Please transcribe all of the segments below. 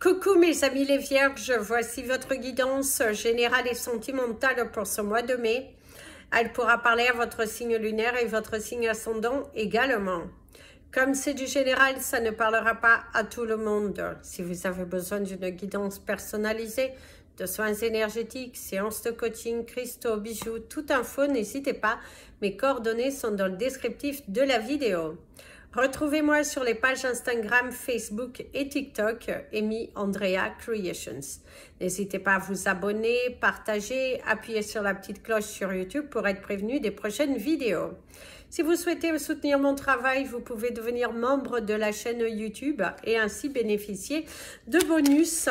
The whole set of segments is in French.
Coucou mes amis les vierges, voici votre guidance générale et sentimentale pour ce mois de mai. Elle pourra parler à votre signe lunaire et votre signe ascendant également. Comme c'est du général, ça ne parlera pas à tout le monde. Si vous avez besoin d'une guidance personnalisée, de soins énergétiques, séances de coaching, cristaux, bijoux, toute info, n'hésitez pas. Mes coordonnées sont dans le descriptif de la vidéo. Retrouvez-moi sur les pages Instagram, Facebook et TikTok, Amy Andrea Creations. N'hésitez pas à vous abonner, partager, appuyer sur la petite cloche sur YouTube pour être prévenu des prochaines vidéos. Si vous souhaitez soutenir mon travail, vous pouvez devenir membre de la chaîne YouTube et ainsi bénéficier de bonus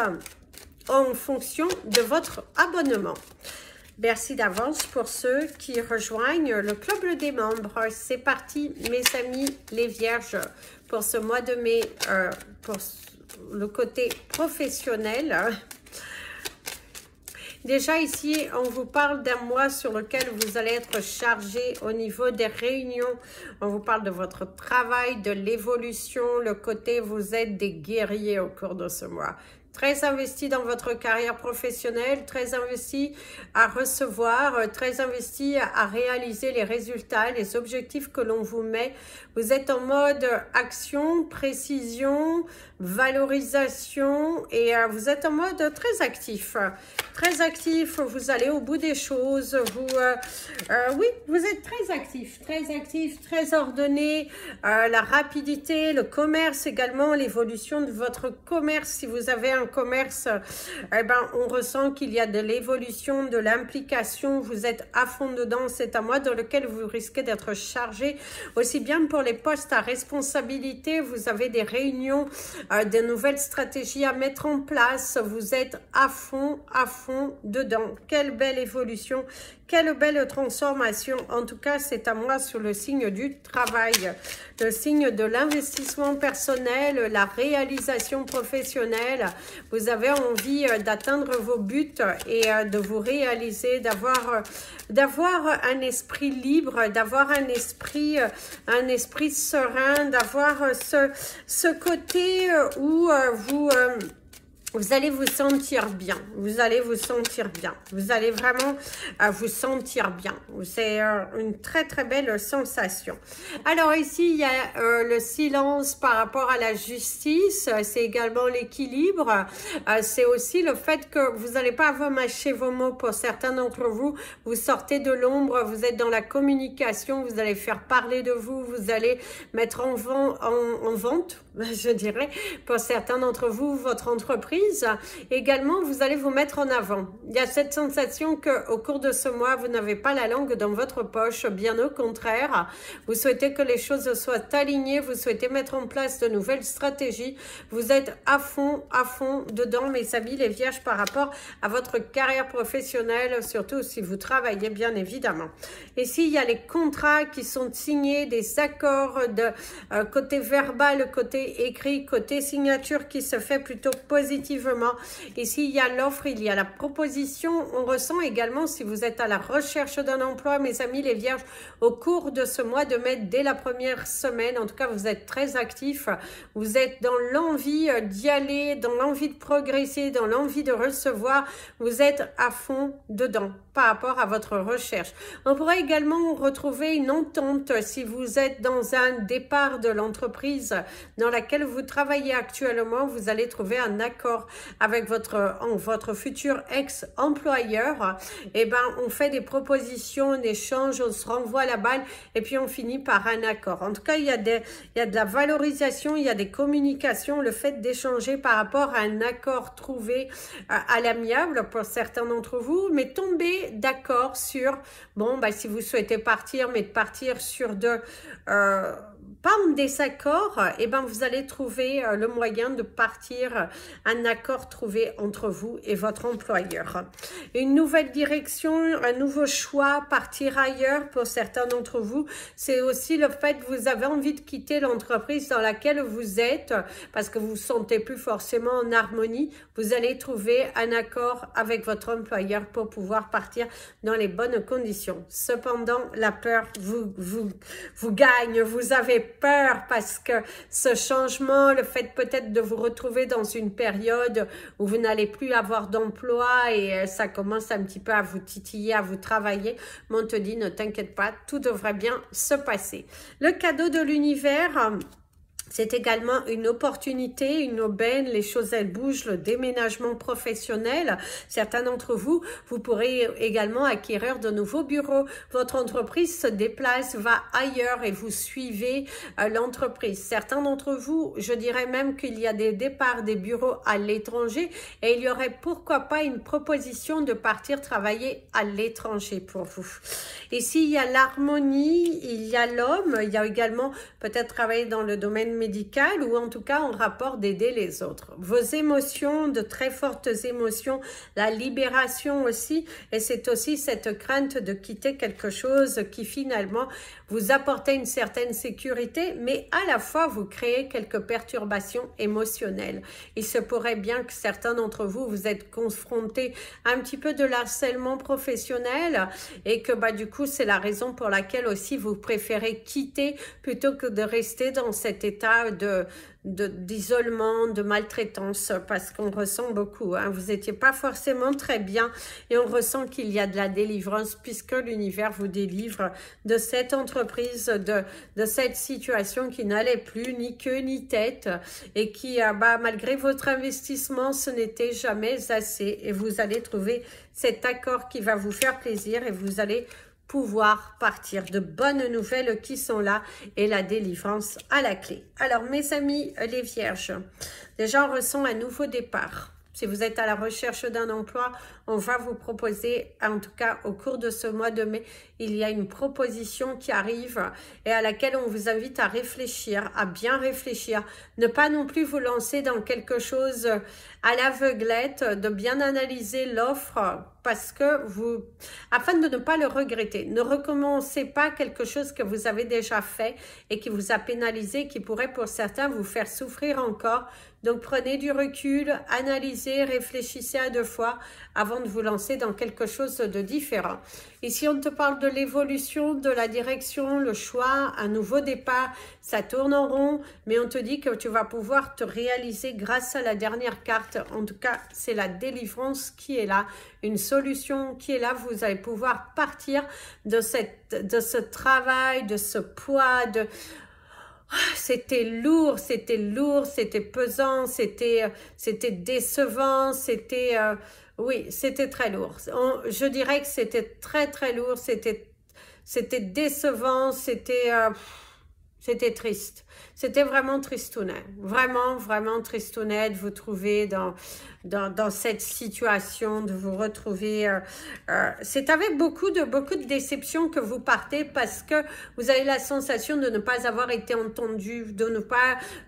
en fonction de votre abonnement. Merci d'avance pour ceux qui rejoignent le club des membres. C'est parti, mes amis les vierges, pour ce mois de mai, pour le côté professionnel. Déjà ici, on vous parle d'un mois sur lequel vous allez être chargé au niveau des réunions. On vous parle de votre travail, de l'évolution, le côté vous êtes des guerriers au cours de ce mois. Très investi dans votre carrière professionnelle, très investi à recevoir, très investi à réaliser les résultats, les objectifs que l'on vous met. Vous êtes en mode action, précision, valorisation et vous êtes en mode très actif. Très actif, vous allez au bout des choses. Oui, vous êtes très actif, très ordonné. La rapidité, le commerce également, l'évolution de votre commerce. Si vous avez un commerce, eh ben, on ressent qu'il y a de l'évolution, de l'implication, vous êtes à fond dedans, c'est un mois dans lequel vous risquez d'être chargé, aussi bien pour les postes à responsabilité, vous avez des réunions, de nouvelles stratégies à mettre en place, vous êtes à fond dedans. Quelle belle évolution, quelle belle transformation. En tout cas, c'est à moi sur le signe du travail, le signe de l'investissement personnel, la réalisation professionnelle. Vous avez envie d'atteindre vos buts et de vous réaliser, d'avoir un esprit libre, d'avoir un esprit serein, d'avoir ce côté où vous allez vous sentir bien, vous allez vraiment vous sentir bien. C'est une très belle sensation. Alors ici, il y a le silence par rapport à la justice, c'est également l'équilibre, c'est aussi le fait que vous n'allez pas avoir mâché vos mots pour certains d'entre vous, vous sortez de l'ombre, vous êtes dans la communication, vous allez faire parler de vous, vous allez mettre en vente, je dirais, pour certains d'entre vous, votre entreprise. Également, vous allez vous mettre en avant. Il y a cette sensation qu'au cours de ce mois, vous n'avez pas la langue dans votre poche, bien au contraire. Vous souhaitez que les choses soient alignées, vous souhaitez mettre en place de nouvelles stratégies. Vous êtes à fond dedans, mes amis les vierges, par rapport à votre carrière professionnelle, surtout si vous travaillez, bien évidemment. Ici, il y a les contrats qui sont signés, des accords de côté verbal, côté écrit, côté signature qui se fait plutôt positivement. Ici, il y a l'offre, il y a la proposition. On ressent également, si vous êtes à la recherche d'un emploi, mes amis les vierges, au cours de ce mois de mai, dès la première semaine, en tout cas, vous êtes très actifs. Vous êtes dans l'envie d'y aller, dans l'envie de progresser, dans l'envie de recevoir. Vous êtes à fond dedans par rapport à votre recherche. On pourrait également retrouver une entente si vous êtes dans un départ de l'entreprise dans laquelle vous travaillez actuellement. Vous allez trouver un accord avec votre futur ex-employeur. Et ben, on fait des propositions, on échange, on se renvoie la balle et puis on finit par un accord. En tout cas, il y a de la valorisation, il y a des communications, le fait d'échanger par rapport à un accord trouvé à l'amiable pour certains d'entre vous, mais tomber d'accord sur, bon, bah, si vous souhaitez partir, mais de partir sur pas en désaccord, et ben vous allez trouver le moyen de partir, un accord trouvé entre vous et votre employeur. Une nouvelle direction, un nouveau choix, partir ailleurs pour certains d'entre vous. C'est aussi le fait que vous avez envie de quitter l'entreprise dans laquelle vous êtes parce que vous vous sentez plus forcément en harmonie. Vous allez trouver un accord avec votre employeur pour pouvoir partir dans les bonnes conditions. Cependant, la peur vous gagne, vous avez peur parce que ce changement, le fait peut-être de vous retrouver dans une période où vous n'allez plus avoir d'emploi et ça commence un petit peu à vous titiller, à vous travailler, mais on te dit ne t'inquiète pas, tout devrait bien se passer. Le cadeau de l'univers, c'est également une opportunité, une aubaine, les choses elles bougent, le déménagement professionnel. Certains d'entre vous, vous pourrez également acquérir de nouveaux bureaux. Votre entreprise se déplace, va ailleurs et vous suivez l'entreprise. Certains d'entre vous, je dirais même qu'il y a des départs des bureaux à l'étranger et il y aurait pourquoi pas une proposition de partir travailler à l'étranger pour vous. Ici, il y a l'harmonie, il y a l'homme, il y a également peut-être travailler dans le domaine médical ou en tout cas en rapport d'aider les autres. Vos émotions, de très fortes émotions, la libération aussi, et c'est aussi cette crainte de quitter quelque chose qui finalement vous apportait une certaine sécurité, mais à la fois vous créez quelques perturbations émotionnelles. Il se pourrait bien que certains d'entre vous, vous êtes confrontés à un petit peu de harcèlement professionnel et que du coup c'est la raison pour laquelle aussi vous préférez quitter plutôt que de rester dans cet état d'isolement, de maltraitance, parce qu'on ressent beaucoup. Vous n'étiez pas forcément très bien et on ressent qu'il y a de la délivrance puisque l'univers vous délivre de cette entreprise, de cette situation qui n'allait plus ni queue ni tête et qui, malgré votre investissement, ce n'était jamais assez et vous allez trouver cet accord qui va vous faire plaisir et vous allez pouvoir partir. De bonnes nouvelles qui sont là et la délivrance à la clé. Alors mes amis les vierges, déjà on ressent un nouveau départ. Si vous êtes à la recherche d'un emploi, on va vous proposer, en tout cas au cours de ce mois de mai, il y a une proposition qui arrive et à laquelle on vous invite à réfléchir, à bien réfléchir. Ne pas non plus vous lancer dans quelque chose à l'aveuglette, de bien analyser l'offre parce que vous, afin de ne pas le regretter, ne recommencez pas quelque chose que vous avez déjà fait et qui vous a pénalisé, qui pourrait pour certains vous faire souffrir encore. Donc prenez du recul, analysez, réfléchissez à deux fois avant de vous lancer dans quelque chose de différent. Ici, on te parle de l'évolution, de la direction, le choix, un nouveau départ. Ça tourne en rond, mais on te dit que tu vas pouvoir te réaliser grâce à la dernière carte. En tout cas, c'est la délivrance qui est là, une solution qui est là. Vous allez pouvoir partir de ce travail, de ce poids, c'était lourd, c'était pesant, c'était décevant, oui, c'était très lourd. Je dirais que c'était très lourd, c'était décevant, c'était triste. C'était vraiment tristounet, vraiment tristounet de vous trouver dans cette situation, de vous retrouver. C'est avec beaucoup de déception que vous partez parce que vous avez la sensation de ne pas avoir été entendu,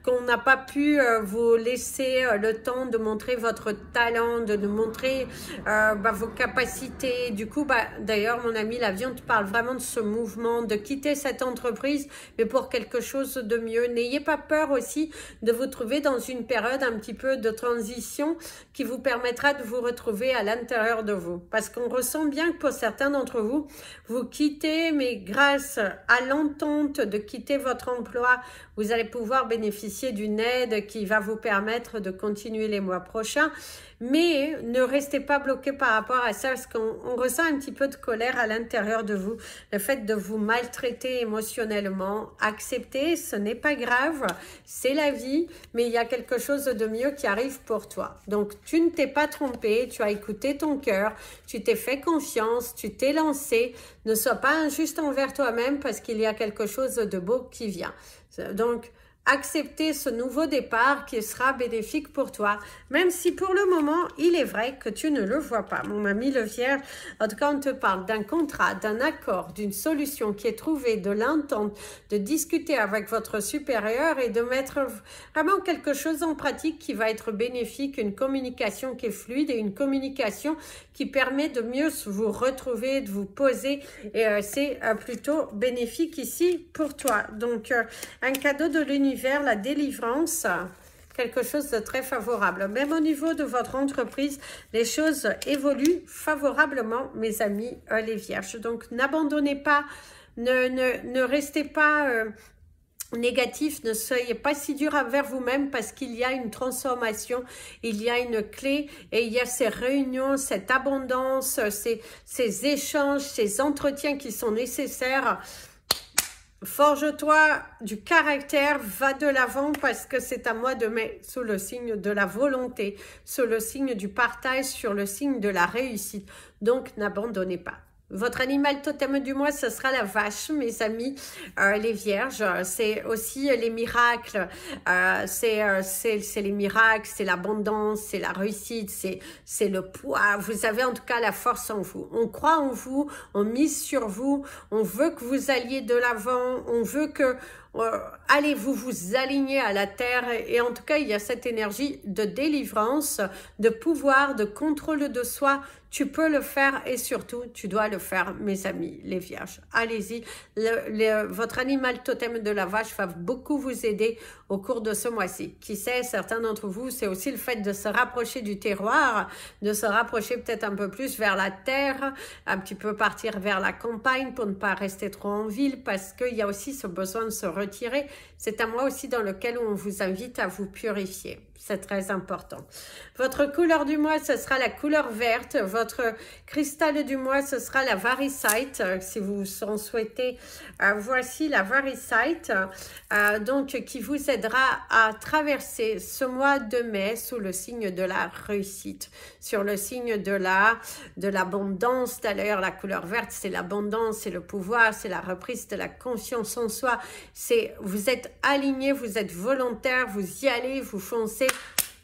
qu'on n'a pas pu vous laisser le temps de montrer votre talent, de montrer vos capacités. Du coup, d'ailleurs, mon ami l'avion te parle vraiment de ce mouvement, de quitter cette entreprise, mais pour quelque chose de mieux. N'ayez pas peur aussi de vous trouver dans une période un petit peu de transition qui vous permettra de vous retrouver à l'intérieur de vous. Parce qu'on ressent bien que pour certains d'entre vous, vous quittez, mais grâce à l'entente de quitter votre emploi, vous allez pouvoir bénéficier d'une aide qui va vous permettre de continuer les mois prochains. Mais ne restez pas bloqué par rapport à ça parce qu'on ressent un petit peu de colère à l'intérieur de vous. Le fait de vous maltraiter émotionnellement, acceptez, ce n'est pas grave, c'est la vie, mais il y a quelque chose de mieux qui arrive pour toi. Donc, tu ne t'es pas trompé, tu as écouté ton cœur, tu t'es fait confiance, tu t'es lancé. Ne sois pas injuste envers toi-même parce qu'il y a quelque chose de beau qui vient. Donc, accepter ce nouveau départ qui sera bénéfique pour toi, même si pour le moment, il est vrai que tu ne le vois pas. Mon ami le Vierge, en tout cas, on te parle d'un contrat, d'un accord, d'une solution qui est trouvée, de l'entente, de discuter avec votre supérieur et de mettre vraiment quelque chose en pratique qui va être bénéfique, une communication qui est fluide et une communication qui permet de mieux vous retrouver, de vous poser et c'est plutôt bénéfique ici pour toi. Donc, un cadeau de l'univers, la délivrance, quelque chose de très favorable. Même au niveau de votre entreprise, les choses évoluent favorablement, mes amis les vierges. Donc, n'abandonnez pas, ne restez pas négatif, ne soyez pas si dur envers vous-même parce qu'il y a une transformation, il y a une clé et il y a ces réunions, cette abondance, ces échanges, ces entretiens qui sont nécessaires. Forge-toi du caractère, va de l'avant parce que c'est un mois de mai sous le signe de la volonté, sous le signe du partage, sur le signe de la réussite. Donc, n'abandonnez pas. Votre animal totem du mois, ce sera la vache, mes amis, les vierges. C'est aussi les miracles, c'est les miracles, c'est l'abondance, c'est la réussite, c'est le poids. Vous avez en tout cas la force en vous. On croit en vous, on mise sur vous, on veut que vous alliez de l'avant, on veut que... allez, vous alignez à la terre et en tout cas, il y a cette énergie de délivrance, de pouvoir, de contrôle de soi. Tu peux le faire et surtout, tu dois le faire, mes amis, les vierges. Allez-y, votre animal totem de la vache va beaucoup vous aider au cours de ce mois-ci. Qui sait, certains d'entre vous, c'est aussi le fait de se rapprocher du terroir, de se rapprocher peut-être un peu plus vers la terre, un petit peu partir vers la campagne pour ne pas rester trop en ville parce qu'il y a aussi ce besoin de se retirer. C'est un mois aussi dans lequel on vous invite à vous purifier. C'est très important. Votre couleur du mois, ce sera la couleur verte. Votre cristal du mois, ce sera la varicite. Si vous en souhaitez, voici la varicite. Donc, qui vous aidera à traverser ce mois de mai sous le signe de la réussite. Sur le signe de l'abondance. D'ailleurs, la couleur verte, c'est l'abondance, c'est le pouvoir, c'est la reprise de la confiance en soi. Vous êtes aligné, vous êtes volontaire, vous y allez, vous foncez.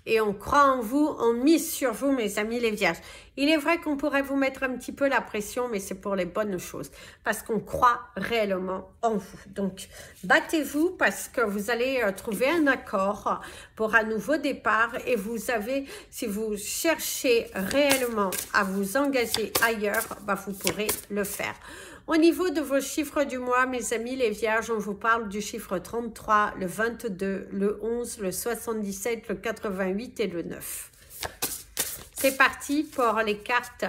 Et on croit en vous, on mise sur vous, mes amis les vierges. Il est vrai qu'on pourrait vous mettre un petit peu la pression, mais c'est pour les bonnes choses. Parce qu'on croit réellement en vous. Donc, battez-vous parce que vous allez trouver un accord pour un nouveau départ. Et vous avez, si vous cherchez réellement à vous engager ailleurs, bah, vous pourrez le faire. Au niveau de vos chiffres du mois, mes amis les vierges, on vous parle du chiffre 33, le 22, le 11, le 77, le 88 et le 9. C'est parti pour les cartes.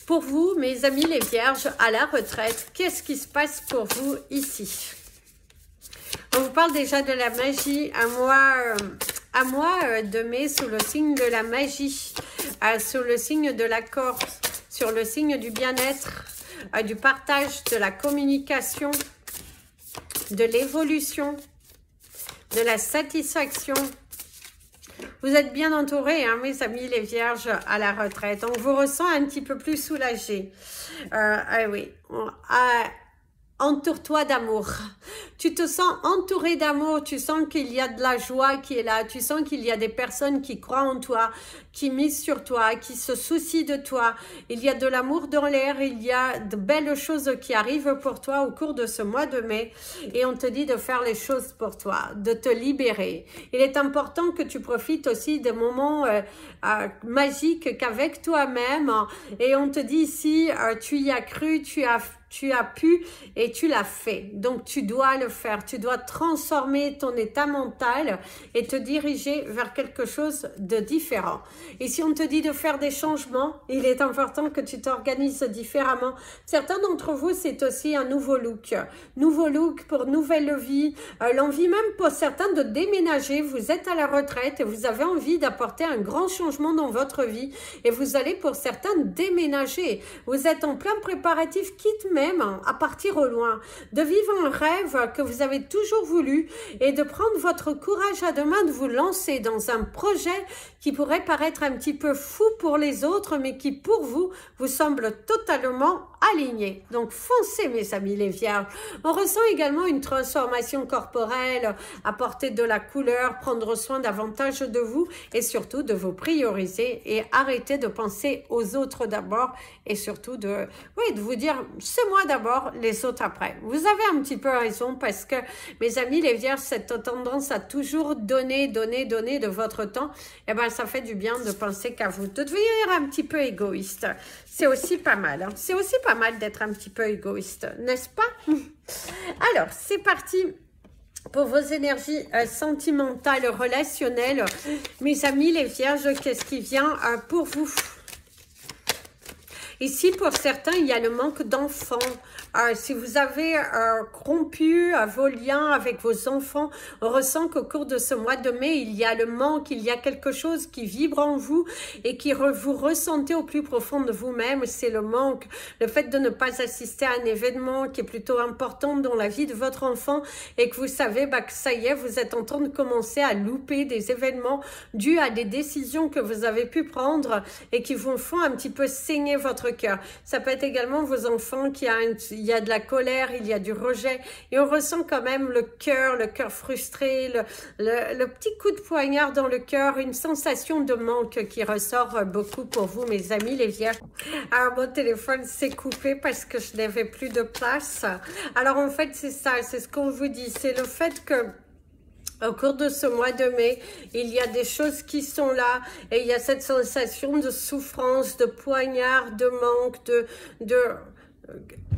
Pour vous, mes amis les vierges, à la retraite, qu'est-ce qui se passe pour vous ici? On vous parle déjà de la magie, un mois de mai sous le signe de la magie, sous le signe de l'accord, sur le signe du bien-être, du partage, de la communication, de l'évolution, de la satisfaction. Vous êtes bien entourés, hein, mes amis les vierges, à la retraite. On vous ressent un petit peu plus soulagé. Ah oui. Entoure-toi d'amour. Tu te sens entouré d'amour, tu sens qu'il y a de la joie qui est là, tu sens qu'il y a des personnes qui croient en toi, qui misent sur toi, qui se soucient de toi. Il y a de l'amour dans l'air, il y a de belles choses qui arrivent pour toi au cours de ce mois de mai et on te dit de faire les choses pour toi, de te libérer. Il est important que tu profites aussi des moments magiques qu'avec toi-même et on te dit ici, tu y as cru, tu as pu et tu l'as fait. Donc, tu dois le faire. Tu dois transformer ton état mental et te diriger vers quelque chose de différent. Et si on te dit de faire des changements, il est important que tu t'organises différemment. Certains d'entre vous, c'est aussi un nouveau look. Nouveau look pour nouvelle vie. L'envie même pour certains de déménager. Vous êtes à la retraite et vous avez envie d'apporter un grand changement dans votre vie. Et vous allez pour certains déménager. Vous êtes en plein préparatif, quitte même à partir au loin, de vivre un rêve que vous avez toujours voulu et de prendre votre courage à deux mains, de vous lancer dans un projet qui pourrait paraître un petit peu fou pour les autres, mais qui pour vous, vous semble totalement aligné. Donc foncez mes amis les vierges. On ressent également une transformation corporelle, apporter de la couleur, prendre soin davantage de vous et surtout de vous prioriser et arrêter de penser aux autres d'abord et surtout de vous dire c'est moi d'abord, les autres après. Vous avez un petit peu raison parce que mes amis les vierges, cette tendance à toujours donner de votre temps, eh ben ça fait du bien de penser qu'à vous, de devenir un petit peu égoïste. C'est aussi pas mal, hein. C'est aussi pas mal d'être un petit peu égoïste, n'est-ce pas? Alors, c'est parti pour vos énergies sentimentales, relationnelles. Mes amis les vierges, qu'est-ce qui vient pour vous? Ici, pour certains, il y a le manque d'enfants. Si vous avez rompu vos liens avec vos enfants, on ressent qu'au cours de ce mois de mai, il y a le manque, il y a quelque chose qui vibre en vous et qui vous ressentez au plus profond de vous-même. C'est le manque, le fait de ne pas assister à un événement qui est plutôt important dans la vie de votre enfant et que vous savez que ça y est, vous êtes en train de commencer à louper des événements dus à des décisions que vous avez pu prendre et qui vous font un petit peu saigner votre cœur. Ça peut être également vos enfants qui il y a de la colère, il y a du rejet et on ressent quand même le cœur frustré, le petit coup de poignard dans le cœur, une sensation de manque qui ressort beaucoup pour vous, mes amis les vierges. Alors mon téléphone s'est coupé parce que je n'avais plus de place. Alors en fait c'est ça, c'est ce qu'on vous dit, c'est le fait que au cours de ce mois de mai, il y a des choses qui sont là et il y a cette sensation de souffrance, de poignard, de manque, de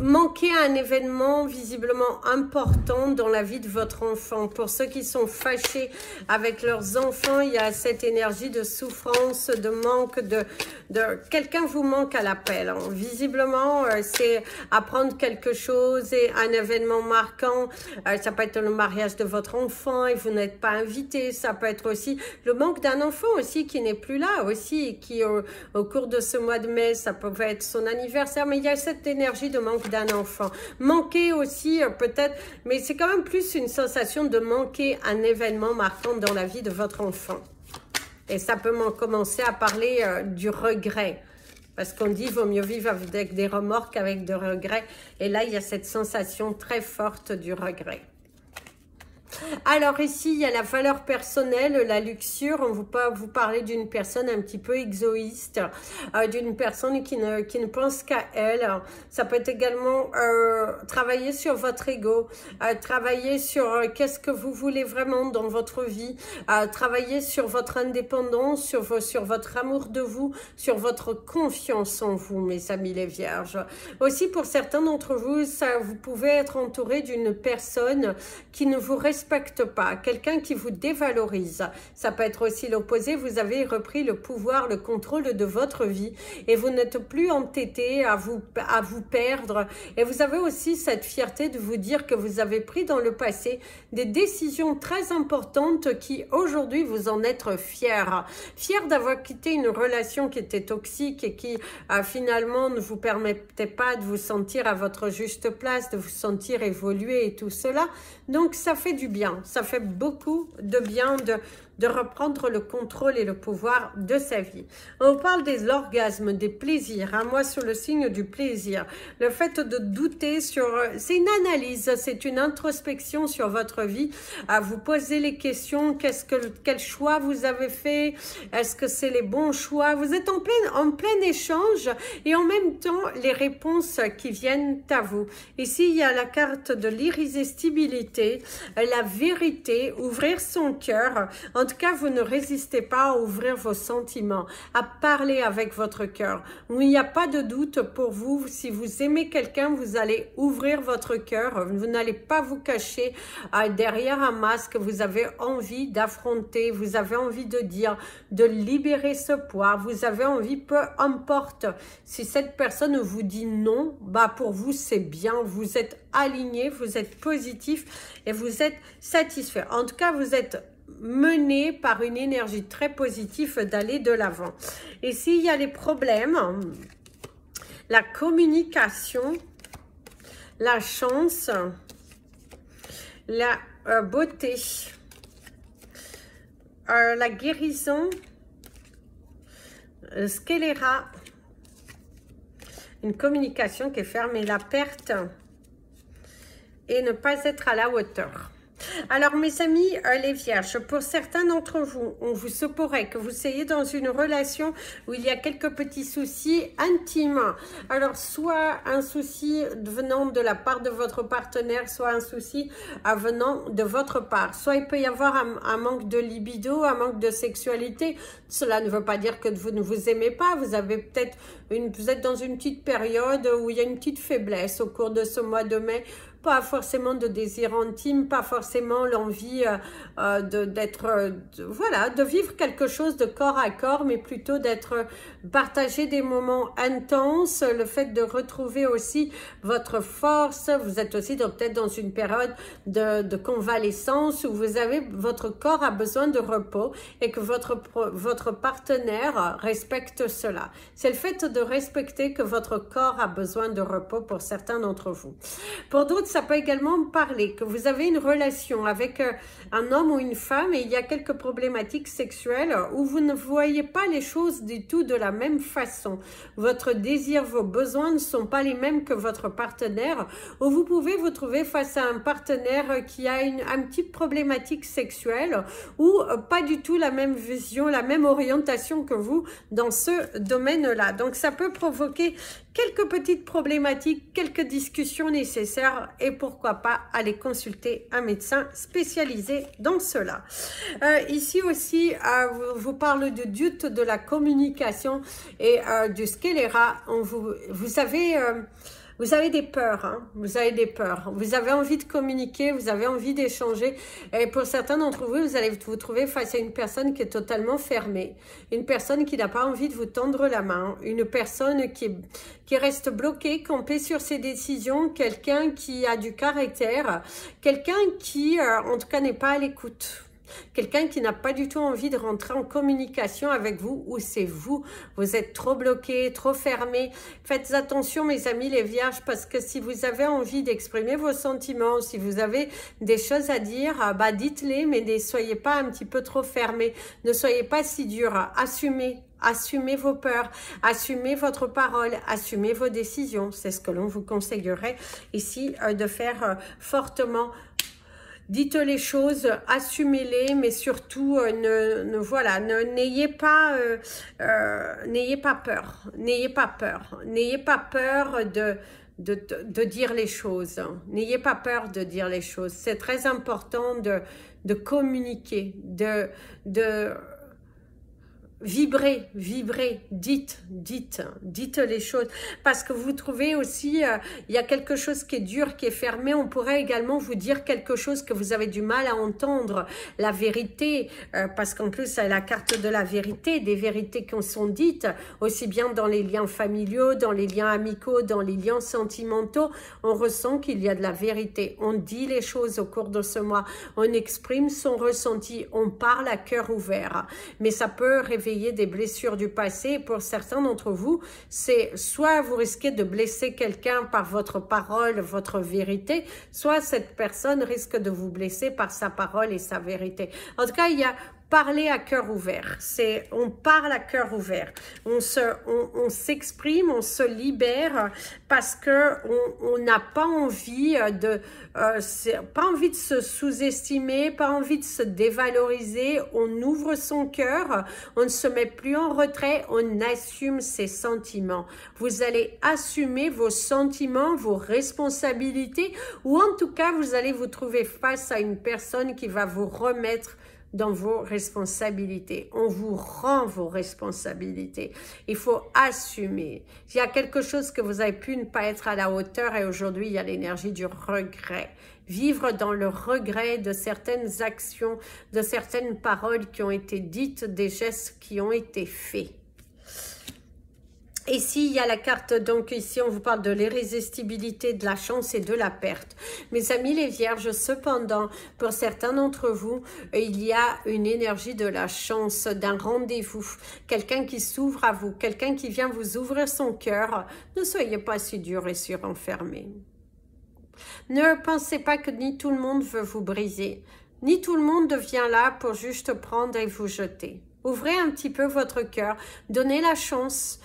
manquer un événement visiblement important dans la vie de votre enfant. Pour ceux qui sont fâchés avec leurs enfants, il y a cette énergie de souffrance, de manque, de quelqu'un vous manque à l'appel. Visiblement, c'est apprendre quelque chose et un événement marquant. Ça peut être le mariage de votre enfant et vous n'êtes pas invité. Ça peut être aussi le manque d'un enfant aussi qui n'est plus là aussi, qui au cours de ce mois de mai, ça peut être son anniversaire, mais il y a cette énergie de manque d'un enfant. Manquer aussi peut-être, mais c'est quand même plus une sensation de manquer un événement marquant dans la vie de votre enfant. Et ça peut commencer à parler du regret. Parce qu'on dit, vaut mieux vivre avec des remords qu'avec des regrets. Et là, il y a cette sensation très forte du regret. Alors ici, il y a la valeur personnelle, la luxure. On va vous parler d'une personne un petit peu égoïste, d'une personne qui ne pense qu'à elle. Ça peut être également travailler sur votre ego, travailler sur qu'est-ce que vous voulez vraiment dans votre vie, travailler sur votre indépendance, sur votre amour de vous, sur votre confiance en vous, mes amis les vierges. Aussi, pour certains d'entre vous, vous pouvez être entouré d'une personne qui ne vous respecte pas, quelqu'un qui vous dévalorise. Ça peut être aussi l'opposé, vous avez repris le pouvoir, le contrôle de votre vie et vous n'êtes plus entêté à vous perdre et vous avez aussi cette fierté de vous dire que vous avez pris dans le passé des décisions très importantes qui aujourd'hui vous en êtes fiers. Fiers d'avoir quitté une relation qui était toxique et qui finalement ne vous permettait pas de vous sentir à votre juste place, de vous sentir évoluer et tout cela. Donc ça fait du bien, ça fait beaucoup de bien de reprendre le contrôle et le pouvoir de sa vie. On parle de l'orgasme, des plaisirs, hein, moi sur le signe du plaisir. Le fait de douter sur... C'est une analyse, c'est une introspection sur votre vie. À vous poser les questions, quel choix vous avez fait? Est-ce que c'est les bons choix? Vous êtes en plein échange et en même temps les réponses qui viennent à vous. Ici, il y a la carte de l'irrésistibilité, la vérité, ouvrir son cœur. En tout cas, vous ne résistez pas à ouvrir vos sentiments, à parler avec votre cœur. Il n'y a pas de doute pour vous. Si vous aimez quelqu'un, vous allez ouvrir votre cœur. Vous n'allez pas vous cacher derrière un masque. Vous avez envie d'affronter. Vous avez envie de dire, de libérer ce poids. Vous avez envie, peu importe. Si cette personne vous dit non, bah pour vous, c'est bien. Vous êtes aligné, vous êtes positif et vous êtes satisfait. En tout cas, vous êtes mené par une énergie très positive d'aller de l'avant. Et s'il y a les problèmes, la communication, la chance, la beauté, la guérison, le scélérat, une communication qui est fermée, la perte et ne pas être à la hauteur. Alors mes amis les vierges, pour certains d'entre vous, on vous se pourrait que vous soyez dans une relation où il y a quelques petits soucis intimes. Alors soit un souci venant de la part de votre partenaire, soit un souci venant de votre part. Soit il peut y avoir un manque de libido, un manque de sexualité. Cela ne veut pas dire que vous ne vous aimez pas. Vous avez peut-être vous êtes dans une petite période où il y a une petite faiblesse au cours de ce mois de mai pas forcément de désir intime, pas forcément l'envie voilà, de vivre quelque chose de corps à corps, mais plutôt partager des moments intenses, le fait de retrouver aussi votre force. Vous êtes aussi peut-être dans une période de convalescence où votre corps a besoin de repos et que votre partenaire respecte cela. C'est le fait de respecter que votre corps a besoin de repos pour certains d'entre vous. Pour d'autres, ça peut également parler que vous avez une relation avec un homme ou une femme et il y a quelques problématiques sexuelles où vous ne voyez pas les choses du tout de la même façon. Votre désir, vos besoins ne sont pas les mêmes que votre partenaire, ou vous pouvez vous trouver face à un partenaire qui a un petit problématique sexuelle ou pas du tout la même vision, la même orientation que vous dans ce domaine-là. Donc ça peut provoquer quelques petites problématiques, quelques discussions nécessaires et pourquoi pas aller consulter un médecin spécialisé dans cela. Ici aussi, vous parle du doute de la communication et du scélérat. Vous avez des peurs, hein? Vous avez des peurs. Vous avez envie de communiquer, vous avez envie d'échanger. Et pour certains d'entre vous, vous allez vous trouver face à une personne qui est totalement fermée. Une personne qui n'a pas envie de vous tendre la main. Une personne qui reste bloquée, campée sur ses décisions. Quelqu'un qui a du caractère. Quelqu'un qui, en tout cas, n'est pas à l'écoute. Quelqu'un qui n'a pas du tout envie de rentrer en communication avec vous ou c'est vous. Vous êtes trop bloqué, trop fermé. Faites attention mes amis les vierges parce que si vous avez envie d'exprimer vos sentiments, si vous avez des choses à dire, dites-les mais ne soyez pas un petit peu trop fermés. Ne soyez pas si dur. Assumez. Assumez vos peurs, assumez votre parole, assumez vos décisions. C'est ce que l'on vous conseillerait ici de faire fortement. Dites les choses, assumez-les, mais surtout, n'ayez pas peur. N'ayez pas peur. N'ayez pas peur de dire les choses. N'ayez pas peur de dire les choses. C'est très important de communiquer, de vibrez, dites les choses, parce que vous trouvez aussi, il y a quelque chose qui est dur, qui est fermé, on pourrait également vous dire quelque chose que vous avez du mal à entendre, la vérité, parce qu'en plus c'est la carte de la vérité, des vérités qui sont dites, aussi bien dans les liens familiaux, dans les liens amicaux, dans les liens sentimentaux, on ressent qu'il y a de la vérité, on dit les choses au cours de ce mois, on exprime son ressenti, on parle à cœur ouvert, mais ça peut révéler des blessures du passé. Pour certains d'entre vous, c'est soit vous risquez de blesser quelqu'un par votre parole, votre vérité, soit cette personne risque de vous blesser par sa parole et sa vérité. En tout cas, il y a parler à cœur ouvert, on parle à cœur ouvert, on s'exprime, on se libère parce que on n'a pas envie de se sous-estimer, pas envie de se dévaloriser, on ouvre son cœur, on ne se met plus en retrait, on assume ses sentiments. Vous allez assumer vos sentiments, vos responsabilités, ou en tout cas vous allez vous trouver face à une personne qui va vous remettre dans vos responsabilités. On vous rend vos responsabilités. Il faut assumer. Il y a quelque chose que vous avez pu ne pas être à la hauteur et aujourd'hui, il y a l'énergie du regret. Vivre dans le regret de certaines actions, de certaines paroles qui ont été dites, des gestes qui ont été faits. Ici, il y a la carte, donc ici, on vous parle de l'irrésistibilité, de la chance et de la perte. Mes amis les vierges, cependant, pour certains d'entre vous, il y a une énergie de la chance, d'un rendez-vous, quelqu'un qui s'ouvre à vous, quelqu'un qui vient vous ouvrir son cœur. Ne soyez pas si dur et surenfermé. Ne pensez pas que ni tout le monde veut vous briser, ni tout le monde vient là pour juste prendre et vous jeter. Ouvrez un petit peu votre cœur, donnez la chance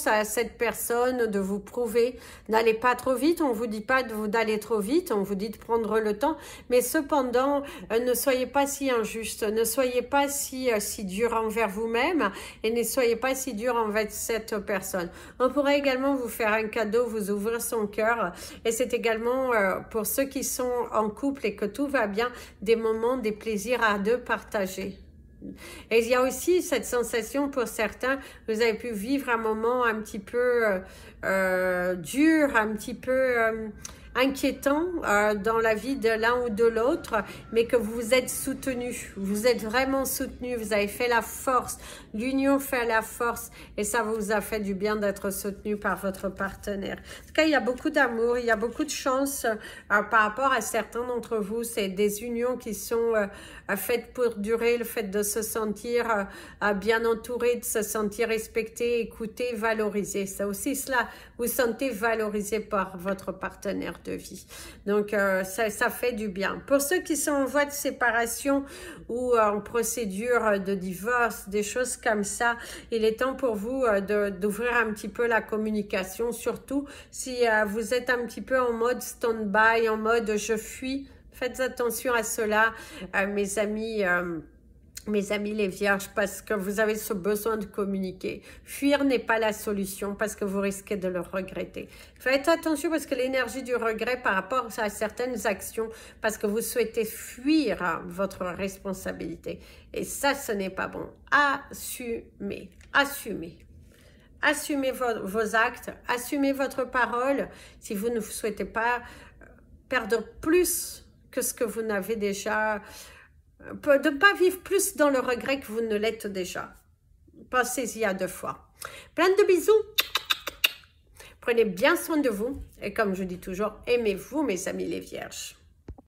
à cette personne de vous prouver. N'allez pas trop vite, on ne vous dit pas d'aller trop vite, on vous dit de prendre le temps, mais cependant, ne soyez pas si injuste, ne soyez pas si dur envers vous-même et ne soyez pas si dur envers cette personne. On pourrait également vous faire un cadeau, vous ouvrir son cœur et c'est également pour ceux qui sont en couple et que tout va bien, des moments, des plaisirs à deux partagés. Et il y a aussi cette sensation pour certains, vous avez pu vivre un moment un petit peu dur, un petit inquiétant dans la vie de l'un ou de l'autre, mais que vous êtes soutenu. Vous êtes vraiment soutenu, vous avez fait la force. L'union fait la force et ça vous a fait du bien d'être soutenu par votre partenaire. En tout cas, il y a beaucoup d'amour, il y a beaucoup de chance par rapport à certains d'entre vous. C'est des unions qui sont faites pour durer, le fait de se sentir bien entouré, de se sentir respecté, écouté, valorisé. C'est aussi cela, vous sentez valorisé par votre partenaire de vie. Donc, ça fait du bien. Pour ceux qui sont en voie de séparation ou en procédure de divorce, des choses comme ça, il est temps pour vous d'ouvrir un petit peu la communication, surtout si vous êtes un petit peu en mode stand-by, en mode je fuis. Faites attention à cela, mes amis les vierges, parce que vous avez ce besoin de communiquer. Fuir n'est pas la solution parce que vous risquez de le regretter. Faites attention parce que l'énergie du regret par rapport à certaines actions, parce que vous souhaitez fuir votre responsabilité. Et ça, ce n'est pas bon. Assumez, assumez. Assumez vos actes, assumez votre parole si vous ne souhaitez pas perdre plus que ce que vous n'avez déjà, de ne pas vivre plus dans le regret que vous ne l'êtes déjà. Pensez-y à 2 fois. Plein de bisous. Prenez bien soin de vous. Et comme je dis toujours, aimez-vous, mes amis les vierges.